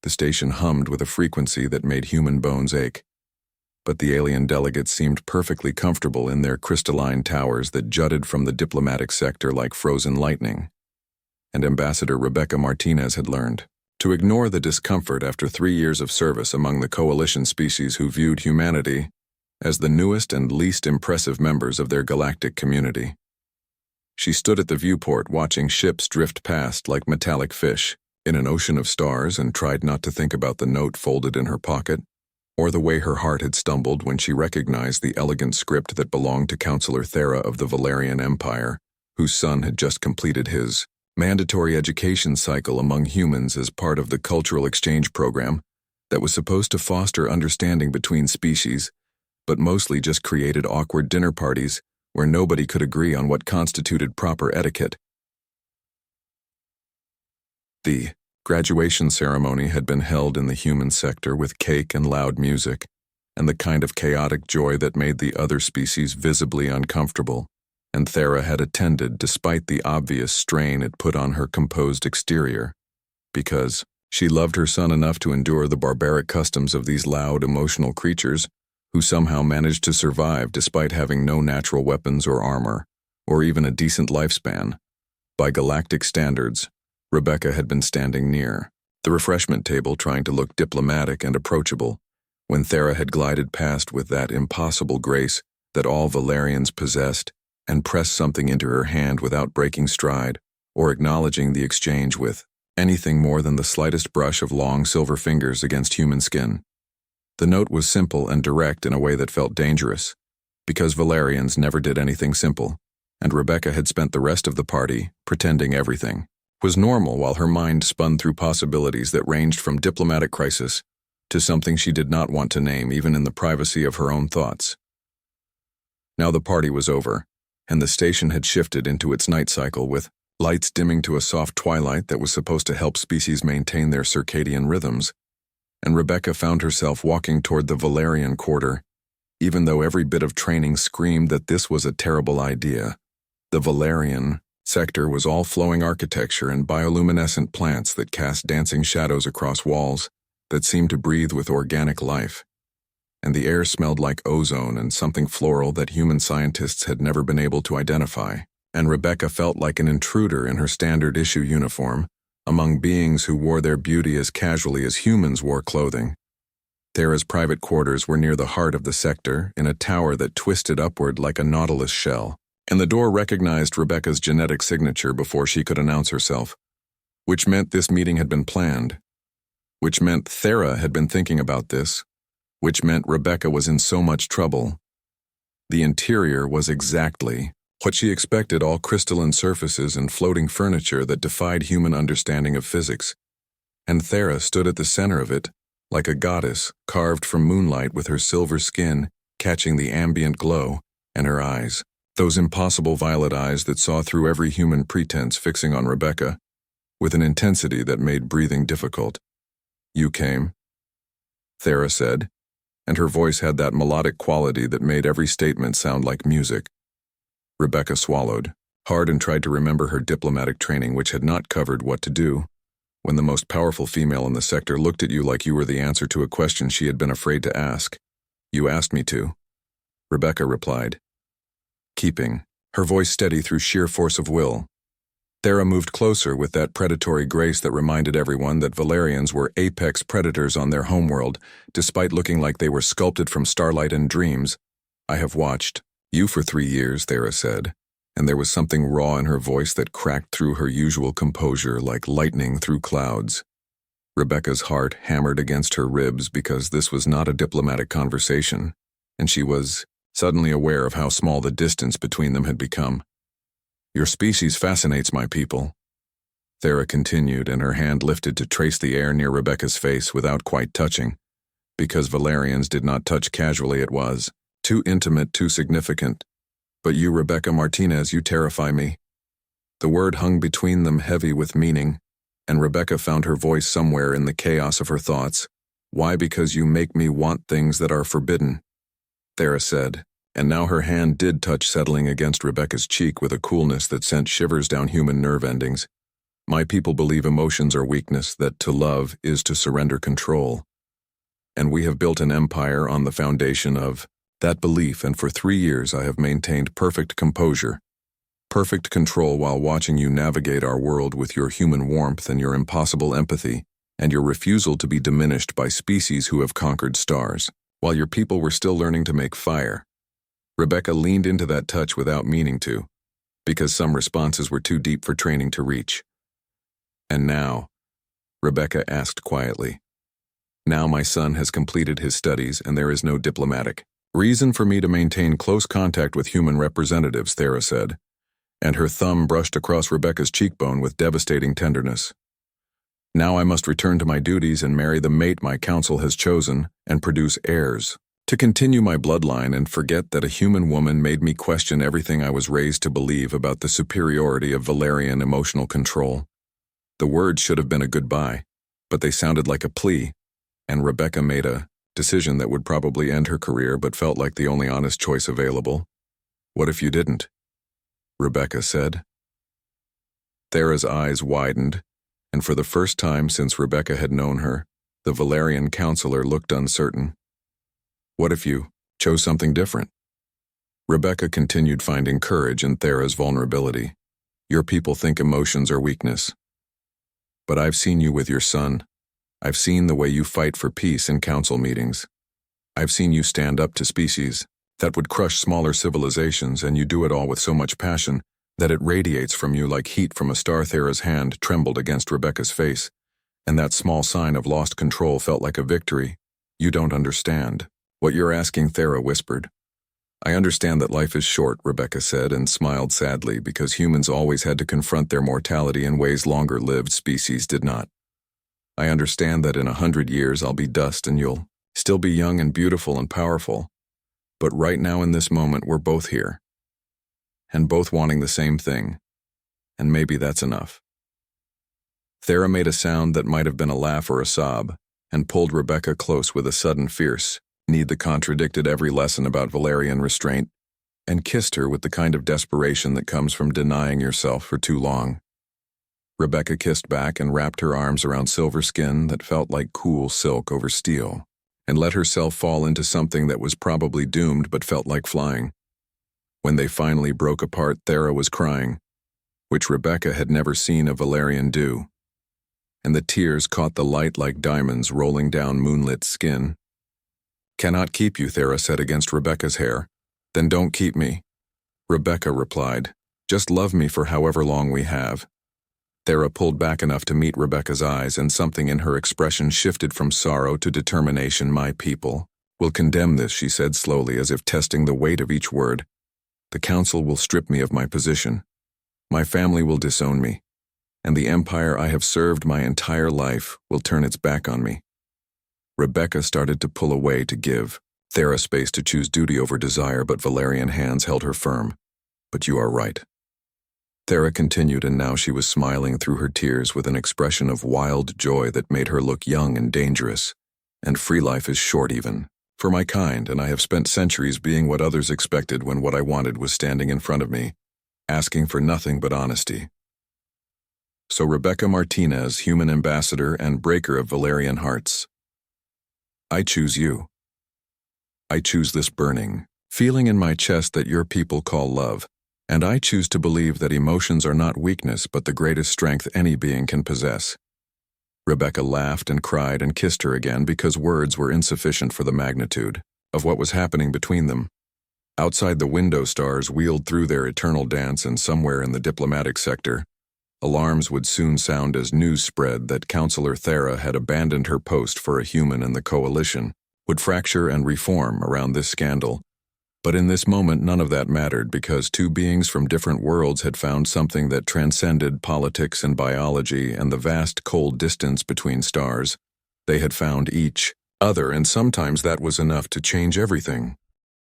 The station hummed with a frequency that made human bones ache. But the alien delegates seemed perfectly comfortable in their crystalline towers that jutted from the diplomatic sector like frozen lightning. And Ambassador Rebecca Martinez had learned to ignore the discomfort after 3 years of service among the coalition species who viewed humanity as the newest and least impressive members of their galactic community. She stood at the viewport watching ships drift past like metallic fish in an ocean of stars and tried not to think about the note folded in her pocket, or the way her heart had stumbled when she recognized the elegant script that belonged to Counselor Thera of the Valerian Empire, whose son had just completed his mandatory education cycle among humans as part of the cultural exchange program that was supposed to foster understanding between species, but mostly just created awkward dinner parties where nobody could agree on what constituted proper etiquette. The graduation ceremony had been held in the human sector with cake and loud music, and the kind of chaotic joy that made the other species visibly uncomfortable, and Thera had attended despite the obvious strain it put on her composed exterior, because she loved her son enough to endure the barbaric customs of these loud, emotional creatures who somehow managed to survive despite having no natural weapons or armor, or even a decent lifespan. By galactic standards, Rebecca had been standing near the refreshment table trying to look diplomatic and approachable when Thera had glided past with that impossible grace that all Valerians possessed and pressed something into her hand without breaking stride or acknowledging the exchange with anything more than the slightest brush of long silver fingers against human skin. The note was simple and direct in a way that felt dangerous, because Valerians never did anything simple, and Rebecca had spent the rest of the party pretending everything was normal while her mind spun through possibilities that ranged from diplomatic crisis to something she did not want to name even in the privacy of her own thoughts. Now the party was over, and the station had shifted into its night cycle with lights dimming to a soft twilight that was supposed to help species maintain their circadian rhythms, and Rebecca found herself walking toward the Valerian quarter, even though every bit of training screamed that this was a terrible idea. The Valerian sector was all flowing architecture and bioluminescent plants that cast dancing shadows across walls that seemed to breathe with organic life, and the air smelled like ozone and something floral that human scientists had never been able to identify, and Rebecca felt like an intruder in her standard-issue uniform among beings who wore their beauty as casually as humans wore clothing. Thera's private quarters were near the heart of the sector, in a tower that twisted upward like a nautilus shell, and the door recognized Rebecca's genetic signature before she could announce herself, which meant this meeting had been planned, which meant Thera had been thinking about this, which meant Rebecca was in so much trouble. The interior was exactly what she expected: all crystalline surfaces and floating furniture that defied human understanding of physics, and Thera stood at the center of it, like a goddess carved from moonlight with her silver skin catching the ambient glow, and her eyes, those impossible violet eyes that saw through every human pretense, fixing on Rebecca, with an intensity that made breathing difficult. "You came," Thera said, and her voice had that melodic quality that made every statement sound like music. Rebecca swallowed hard and tried to remember her diplomatic training, which had not covered what to do when the most powerful female in the sector looked at you like you were the answer to a question she had been afraid to ask. "You asked me to," Rebecca replied, keeping her voice steady through sheer force of will. Thera moved closer with that predatory grace that reminded everyone that Valerians were apex predators on their homeworld, despite looking like they were sculpted from starlight and dreams. "I have watched you for 3 years," Thera said, and there was something raw in her voice that cracked through her usual composure like lightning through clouds. Rebecca's heart hammered against her ribs because this was not a diplomatic conversation, and she was suddenly aware of how small the distance between them had become. "Your species fascinates my people," Thera continued, and her hand lifted to trace the air near Rebecca's face without quite touching. Because Valerians did not touch casually, it was too intimate, too significant. "But you, Rebecca Martinez, you terrify me." The word hung between them heavy with meaning, and Rebecca found her voice somewhere in the chaos of her thoughts. "Why? Because you make me want things that are forbidden," Thera said, and now her hand did touch, settling against Rebecca's cheek with a coolness that sent shivers down human nerve endings. My people believe emotions are weakness, that to love is to surrender control. And we have built an empire on the foundation of that belief, and for 3 years I have maintained perfect composure, perfect control while watching you navigate our world with your human warmth and your impossible empathy, and your refusal to be diminished by species who have conquered stars, while your people were still learning to make fire. Rebecca leaned into that touch without meaning to, because some responses were too deep for training to reach. And now, Rebecca asked quietly, now my son has completed his studies and there is no diplomatic reason for me to maintain close contact with human representatives, Thera said, and her thumb brushed across Rebecca's cheekbone with devastating tenderness. Now I must return to my duties and marry the mate my council has chosen and produce heirs, to continue my bloodline and forget that a human woman made me question everything I was raised to believe about the superiority of Valerian emotional control. The words should have been a goodbye, but they sounded like a plea, and Rebecca made a decision that would probably end her career but felt like the only honest choice available. What if you didn't? Rebecca said. Thera's eyes widened, and for the first time since Rebecca had known her, the Valerian counselor looked uncertain. What if you chose something different? Rebecca continued, finding courage in Thera's vulnerability. Your people think emotions are weakness. But I've seen you with your son. I've seen the way you fight for peace in council meetings. I've seen you stand up to species that would crush smaller civilizations, and you do it all with so much passion that it radiates from you like heat from a star. Thera's hand trembled against Rebecca's face, and that small sign of lost control felt like a victory. You don't understand what you're asking, Thera whispered. I understand that life is short, Rebecca said, and smiled sadly, because humans always had to confront their mortality in ways longer-lived species did not. I understand that in 100 years I'll be dust and you'll still be young and beautiful and powerful. But right now in this moment we're both here, and both wanting the same thing, and maybe that's enough. Thera made a sound that might have been a laugh or a sob, and pulled Rebecca close with a sudden fierce need that contradicted every lesson about Valerian restraint, and kissed her with the kind of desperation that comes from denying yourself for too long. Rebecca kissed back and wrapped her arms around silver skin that felt like cool silk over steel, and let herself fall into something that was probably doomed but felt like flying. When they finally broke apart, Thera was crying, which Rebecca had never seen a Valerian do, and the tears caught the light like diamonds rolling down moonlit skin. Cannot keep you, Thera said against Rebecca's hair. Then don't keep me. Rebecca replied, just love me for however long we have. Thera pulled back enough to meet Rebecca's eyes, and something in her expression shifted from sorrow to determination. My people will condemn this, she said slowly, as if testing the weight of each word. The council will strip me of my position. My family will disown me, and the empire I have served my entire life will turn its back on me. Rebecca started to pull away to give Thera space to choose duty over desire, but Valerian hands held her firm. But you are right. Thera continued, and now she was smiling through her tears with an expression of wild joy that made her look young and dangerous. And free life is short even for my kind, and I have spent centuries being what others expected when what I wanted was standing in front of me, asking for nothing but honesty. So Rebecca Martinez, human ambassador and breaker of Valerian hearts, I choose you. I choose this burning feeling in my chest that your people call love, and I choose to believe that emotions are not weakness but the greatest strength any being can possess. Rebecca laughed and cried and kissed her again because words were insufficient for the magnitude of what was happening between them. Outside the window, stars wheeled through their eternal dance, and somewhere in the diplomatic sector, alarms would soon sound as news spread that Counselor Thera had abandoned her post for a human, and the coalition would fracture and reform around this scandal. But in this moment none of that mattered, because two beings from different worlds had found something that transcended politics and biology and the vast cold distance between stars. They had found each other, and sometimes that was enough to change everything.